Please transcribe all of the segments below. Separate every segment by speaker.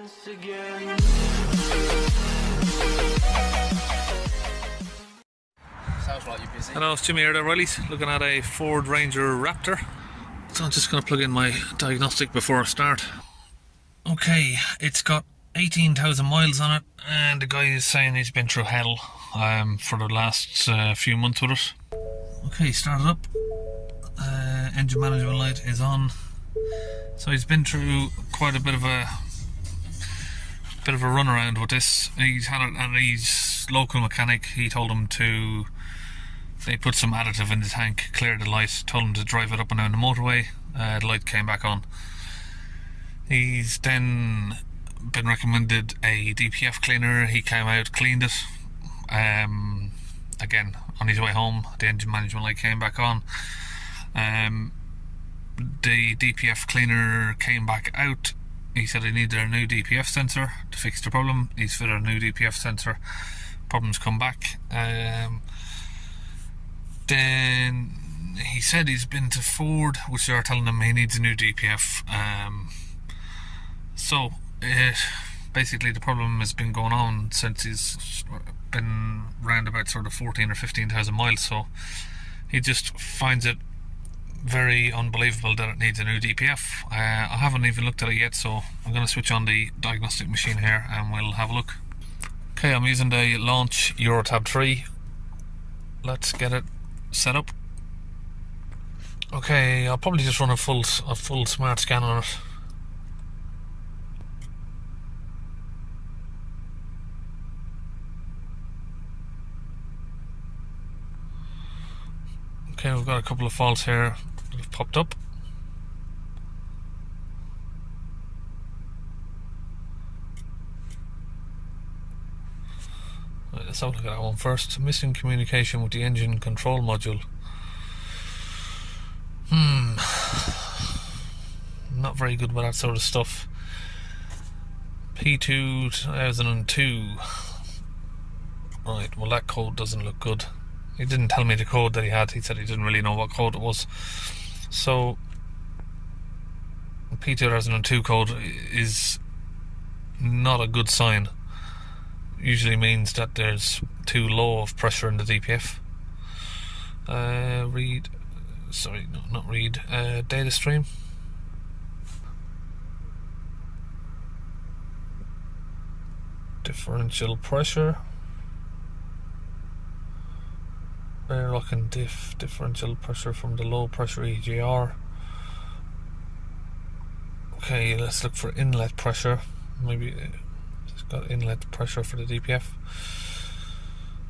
Speaker 1: Sounds like you're busy.
Speaker 2: Hello, it's Jimmy here at O'Reilly's, looking at a Ford Ranger Raptor. So I'm just going to plug in my diagnostic before I start. Okay, it's got 18,000 miles on it, and the guy is saying he's been through hell for the last few months with it. Okay, started up. Engine management light is on. So he's been through quite a bit of a run around with this. He's had it at his local mechanic. He told him they put some additive in the tank, cleared the light, told him to drive it up and down the motorway. The light came back on. He's then been recommended a DPF cleaner. He came out, cleaned it. Again, on his way home, the engine management light came back on. The DPF cleaner came back out. He said he needed a new DPF sensor to fix the problem. He's fitted a new DPF sensor. Problems come back. Then he said he's been to Ford, which are telling him he needs a new DPF. Basically the problem has been going on since he's been round about sort of 14 or 15,000 miles. So he just finds it very unbelievable that it needs a new DPF. I haven't even looked at it yet, so I'm going to switch on the diagnostic machine here and we'll have a look. Okay, I'm using the Launch Eurotab 3. Let's get it set up. Okay, I'll probably just run a full smart scan on it. Okay, we've got a couple of faults here that have popped up. Right, let's have a look at that one first. Missing communication with the engine control module. Not very good with that sort of stuff. P2002. Right, well that code doesn't look good. He didn't tell me the code that he had. He said he didn't really know what code it was. So P2002 code is not a good sign. Usually means that there's too low of pressure in the DPF. Data stream. Differential pressure. Rear lock and differential pressure from the low pressure EGR. Okay, let's look for inlet pressure. Maybe it's got inlet pressure for the DPF.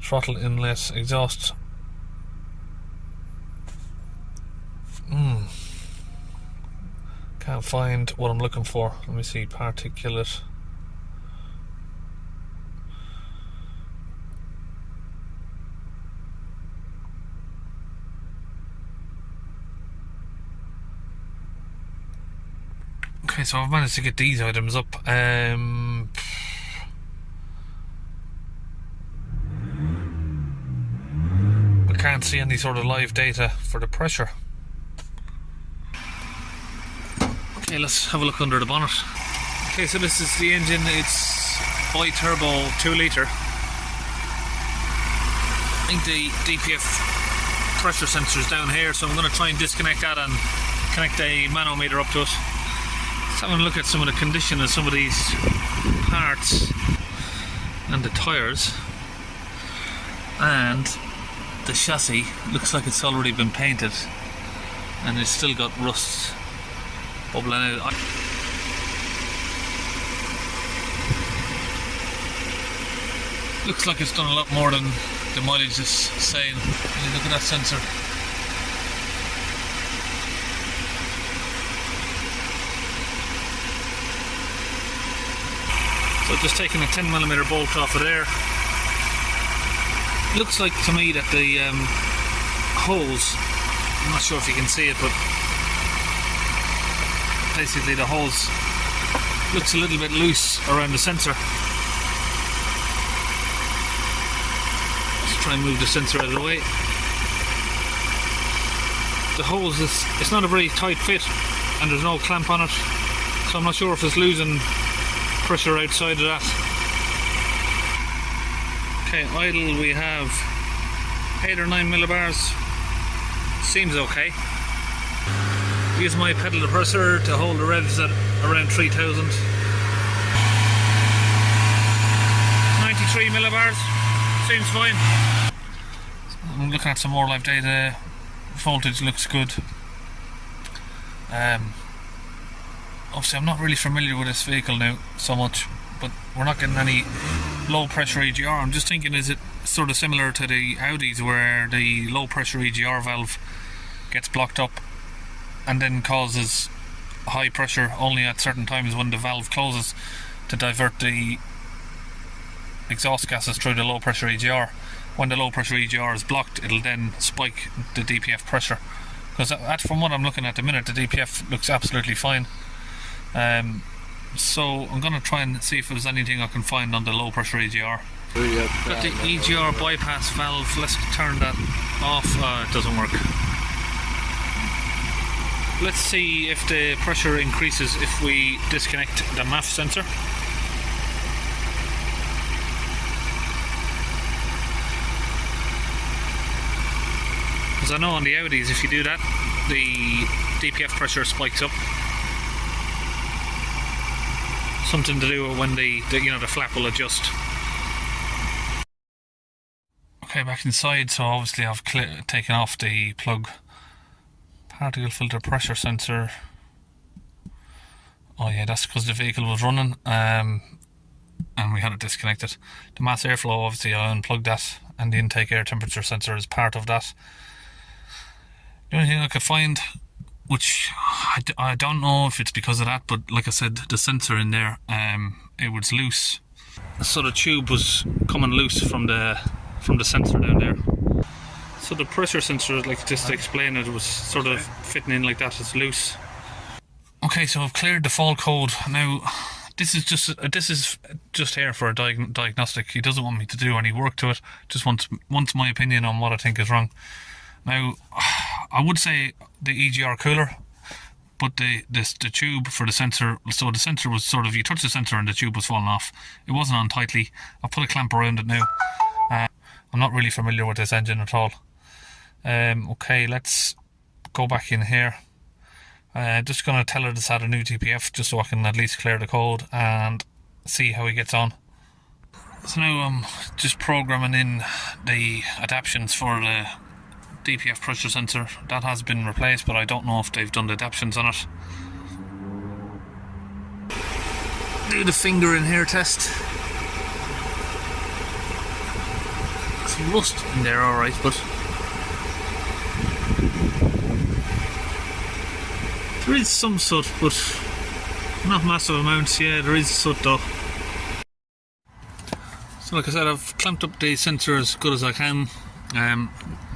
Speaker 2: Throttle inlet, exhaust. Can't find what I'm looking for. Let me see, particulate. Okay, so I've managed to get these items up. We can't see any sort of live data for the pressure. Okay, let's have a look under the bonnet. Okay, so this is the engine. It's BiTurbo 2 litre. I think the DPF pressure sensor is down here, so I'm going to try and disconnect that and connect a manometer up to it. Let's have a look at some of the condition of some of these parts and the tyres. And the chassis looks like it's already been painted and it's still got rust bubbling out. Looks like it's done a lot more than the mileage is saying. When you look at that sensor. So just taking a 10mm bolt off of there. Looks like to me that the hose, I'm not sure if you can see it, but basically the hose looks a little bit loose around the sensor. Let's try and move the sensor out of the way. The hose is, it's not a very tight fit and there's no clamp on it, so I'm not sure if it's losing pressure outside of that. Okay, idle we have 8 or 9 millibars. Seems okay. Use my pedal depressor to hold the revs at around 3000. 93 millibars. Seems fine. I'm looking at some more live data. Voltage looks good. Obviously I'm not really familiar with this vehicle now so much, but we're not getting any low pressure EGR. I'm just thinking, is it sort of similar to the Audis where the low pressure EGR valve gets blocked up and then causes high pressure only at certain times when the valve closes to divert the exhaust gases through the low pressure EGR. When the low pressure EGR is blocked, it'll then spike the DPF pressure, because from what I'm looking at the minute, the DPF looks absolutely fine. So I'm going to try and see if there's anything I can find on the low pressure EGR. Got the EGR bypass valve. Let's turn that off. It doesn't work. Let's see if the pressure increases if we disconnect the MAF sensor. Because I know on the Audis, if you do that, the DPF pressure spikes up. Something to do with when the flap will adjust. Okay, back inside. So obviously I've taken off the plug. Particle filter pressure sensor. Oh yeah, that's because the vehicle was running, and we had it disconnected. The mass airflow, obviously I unplugged that, and the intake air temperature sensor is part of that. The only thing I could find, which I don't know if it's because of that, but like I said, the sensor in there, it was loose. So the tube was coming loose from the sensor down there. So the pressure sensor, like just to explain it, was sort of fitting in like that. It's loose. Okay, so I've cleared the fault code. Now this is just here for a diagnostic. He doesn't want me to do any work to it. Just wants my opinion on what I think is wrong. Now I would say the EGR cooler, but the tube for the sensor. So the sensor was sort of, you touch the sensor and the tube was falling off. It wasn't on tightly. I've put a clamp around it now. I'm not really familiar with this engine at all. Okay, let's go back in here. Just going to tell her to add a new DPF just so I can at least clear the code and see how he gets on. So now I'm just programming in the adaptions for the DPF pressure sensor. That has been replaced, but I don't know if they've done the adaptions on it. Do the finger in here test. Some rust in there, alright, but there is some soot, but not massive amounts. Yeah, there is soot though. So like I said, I've clamped up the sensor as good as I can.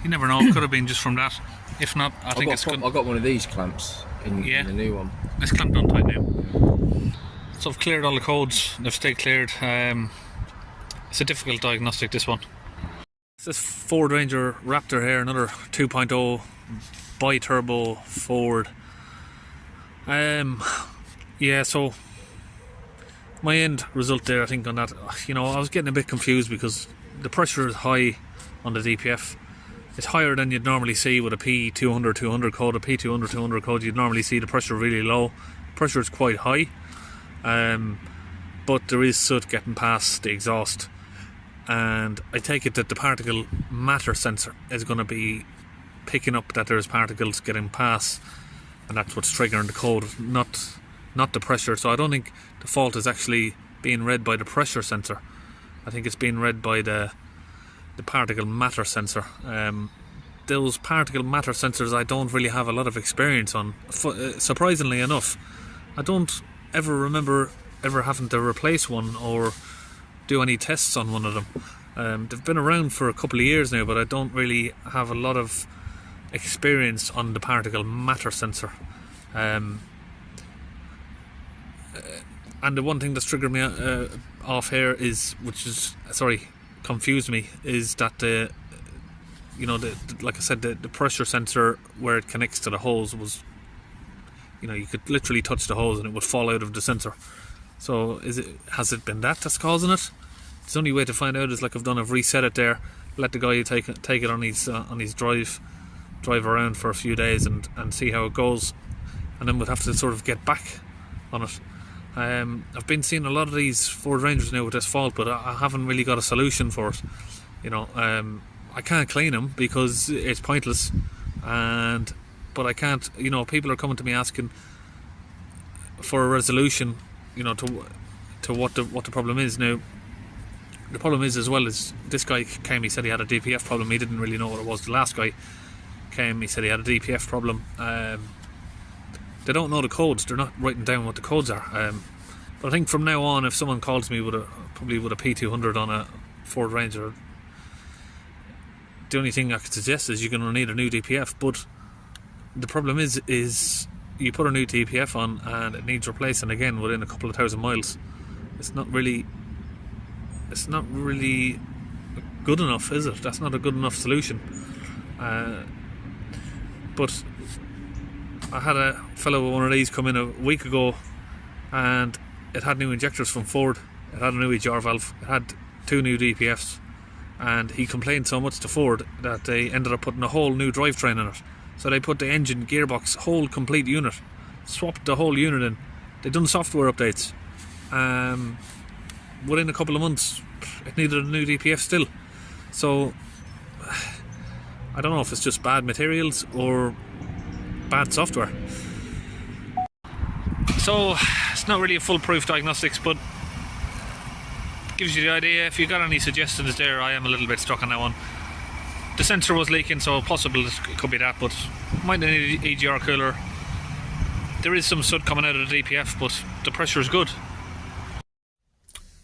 Speaker 2: You never know, it could have been just from that. If not, I think it's good.
Speaker 1: I got one of these clamps in the new one.
Speaker 2: It's clamped on tight now. So I've cleared all the codes, they've stayed cleared. It's a difficult diagnostic, this one. It's this Ford Ranger Raptor here, another 2.0 BiTurbo Ford. Yeah, so my end result there, I think, on that, I was getting a bit confused because the pressure is high on the DPF. It's higher than you'd normally see with a P2002 code. A P2002 code, you'd normally see the pressure really low. Pressure is quite high, but there is soot getting past the exhaust, and I take it that the particle matter sensor is going to be picking up that there's particles getting past, and that's what's triggering the code, not the pressure. So I don't think the fault is actually being read by the pressure sensor. I think it's being read by the particle matter sensor. Those particle matter sensors I don't really have a lot of experience on. Surprisingly enough, I don't ever remember ever having to replace one or do any tests on one of them. They've been around for a couple of years now, but I don't really have a lot of experience on the particle matter sensor. And the one thing that's triggered me off here is, confused me, is that like I said, the pressure sensor where it connects to the hose was, you could literally touch the hose and it would fall out of the sensor. So has it been that's causing it? The only way to find out is, like I've done, I've reset it there, let the guy take it on his drive around for a few days and see how it goes, and then we'll have to sort of get back on it. I've been seeing a lot of these Ford Rangers now with this fault, but I haven't really got a solution for it. You know, I can't clean them because it's pointless, but I can't. You know, people are coming to me asking for a resolution, you know, to what the problem is. Now, the problem is, as well, as this guy came, he said he had a DPF problem. He didn't really know what it was. The last guy came, he said he had a DPF problem. They don't know the codes. They're not writing down what the codes are. But I think from now on, if someone calls me probably with a P200 on a Ford Ranger, the only thing I could suggest is you're going to need a new DPF. But the problem is you put a new DPF on and it needs replacing again within a couple of thousand miles. It's not really good enough, is it? That's not a good enough solution. But I had a fellow with one of these come in a week ago, and it had new injectors from Ford, it had a new EGR valve, it had 2 new DPFs, and he complained so much to Ford that they ended up putting a whole new drivetrain in it. So they put the engine, gearbox, whole complete unit, swapped the whole unit in. They done software updates. Within a couple of months, it needed a new DPF still. So I don't know if it's just bad materials or bad software. So it's not really a foolproof diagnostics, but gives you the idea. If you got any suggestions there, I am a little bit stuck on that one. The sensor was leaking, so possible it could be that, but might need an EGR cooler. There is some soot coming out of the DPF, but the pressure is good.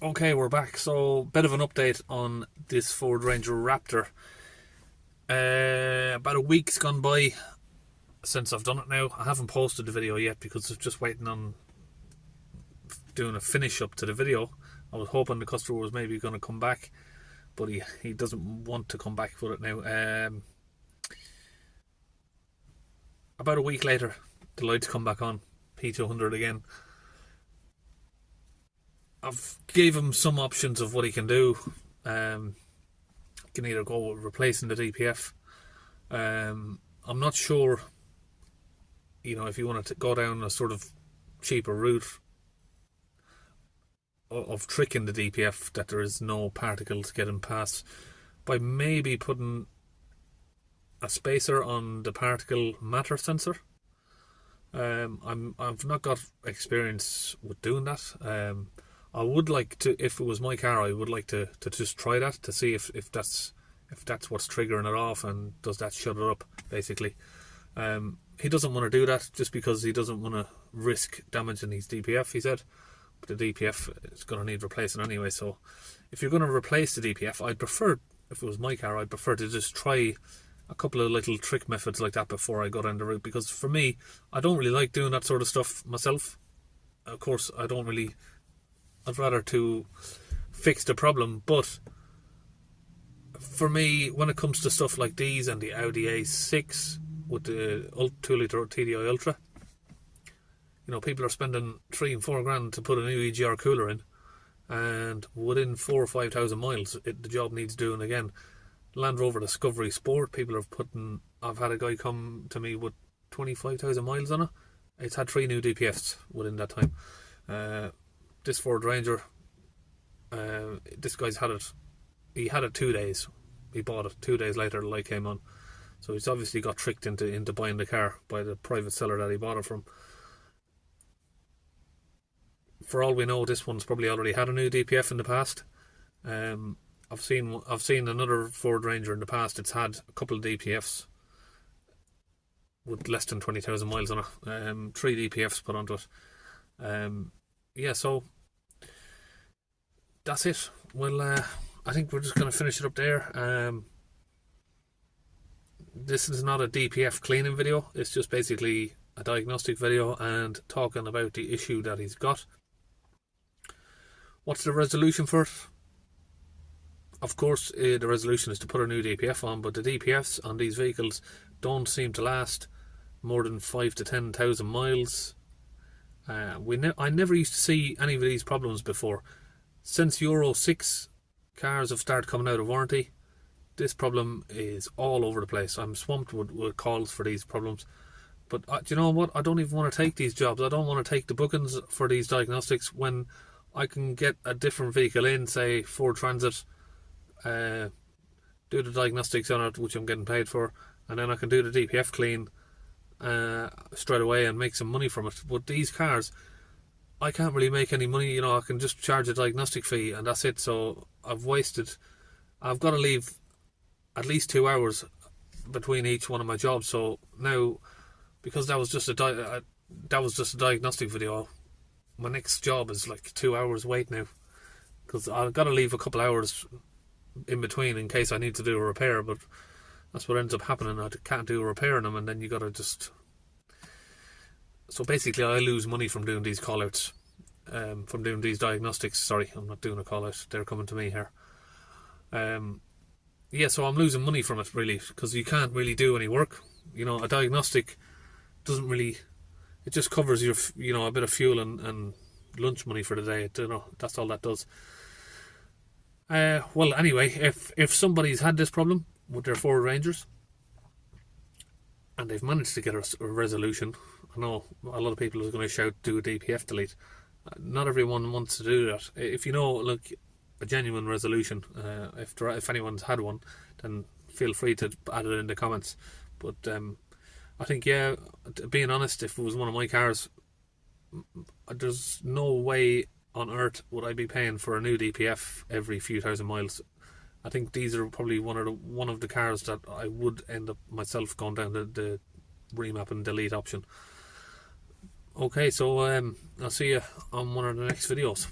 Speaker 2: Okay, we're back. So, bit of an update on this Ford Ranger Raptor. About a week's gone by since I've done it now. I haven't posted the video yet because I'm just waiting on doing a finish up to the video. I was hoping the customer was maybe going to come back, but he doesn't want to come back with it now. About a week later, the lights come back on, P200 again. I've gave him some options of what he can do. He can either go with replacing the DPF. I'm not sure, you know, if you want to go down a sort of cheaper route of tricking the DPF that there is no particles getting past, by maybe putting a spacer on the particle matter sensor. I've not got experience with doing that. I would like to, if it was my car, I would like to just try that to see if that's what's triggering it off, and does that shut it up, basically. He doesn't want to do that just because he doesn't want to risk damaging his DPF, he said. But the DPF is going to need replacing anyway, so if you're going to replace the DPF, I'd prefer, if it was my car, I'd prefer to just try a couple of little trick methods like that before I go down the route, because for me, I don't really like doing that sort of stuff myself. Of course, I'd rather to fix the problem, but for me, when it comes to stuff like these and the Audi A6 with the 2-litre TDI Ultra, you know, people are spending 3 and 4 grand to put a new EGR cooler in, and within 4,000 or 5,000 miles, the job needs doing again. Land Rover Discovery Sport, people are putting, I've had a guy come to me with 25,000 miles on it. It's had 3 new DPFs within that time. This Ford Ranger, this guy's had it, he had it 2 days. He bought it 2 days later, the light came on. So he's obviously got tricked into buying the car by the private seller that he bought it from. For all we know, this one's probably already had a new DPF in the past. I've seen another Ford Ranger in the past. It's had a couple of DPFs with less than 20,000 miles on it. 3 DPFs put onto it. Yeah, so that's it. Well, I think we're just going to finish it up there. This is not a DPF cleaning video. It's just basically a diagnostic video and talking about the issue that he's got. What's the resolution for it? Of course, the resolution is to put a new DPF on, but the DPFs on these vehicles don't seem to last more than 5,000 to 10,000 miles. I never used to see any of these problems before. Since Euro 6 cars have started coming out of warranty, this problem is all over the place. I'm swamped with calls for these problems. But do you know what? I don't even want to take these jobs. I don't want to take the bookings for these diagnostics when I can get a different vehicle in, say Ford Transit, do the diagnostics on it, which I'm getting paid for, and then I can do the DPF clean straight away and make some money from it. But these cars, I can't really make any money. You know, I can just charge a diagnostic fee and that's it. So I've got to leave at least 2 hours between each one of my jobs. So now, because that was just a diagnostic video, my next job is like 2 hours wait now, because I've got to leave a couple hours in between in case I need to do a repair. But that's what ends up happening. I can't do a repair on them, and then you got to just... So basically I lose money from doing these call-outs, from doing these diagnostics. Sorry, I'm not doing a call-out, they're coming to me here. Yeah, so I'm losing money from it, really, because you can't really do any work. You know, a diagnostic doesn't really... It just covers your, you know, a bit of fuel and lunch money for the day. You know, that's all that does. Well, anyway, if somebody's had this problem with their Ford Rangers and they've managed to get a resolution, I know a lot of people are going to shout, do a DPF delete. Not everyone wants to do that. If you know, look, a genuine resolution, if anyone's had one, then feel free to add it in the comments. But I think, yeah, being honest, if it was one of my cars, there's no way on earth would I be paying for a new DPF every few thousand miles. I think these are probably one of the cars that I would end up myself going down the remap and delete option. Okay, so I'll see you on one of the next videos.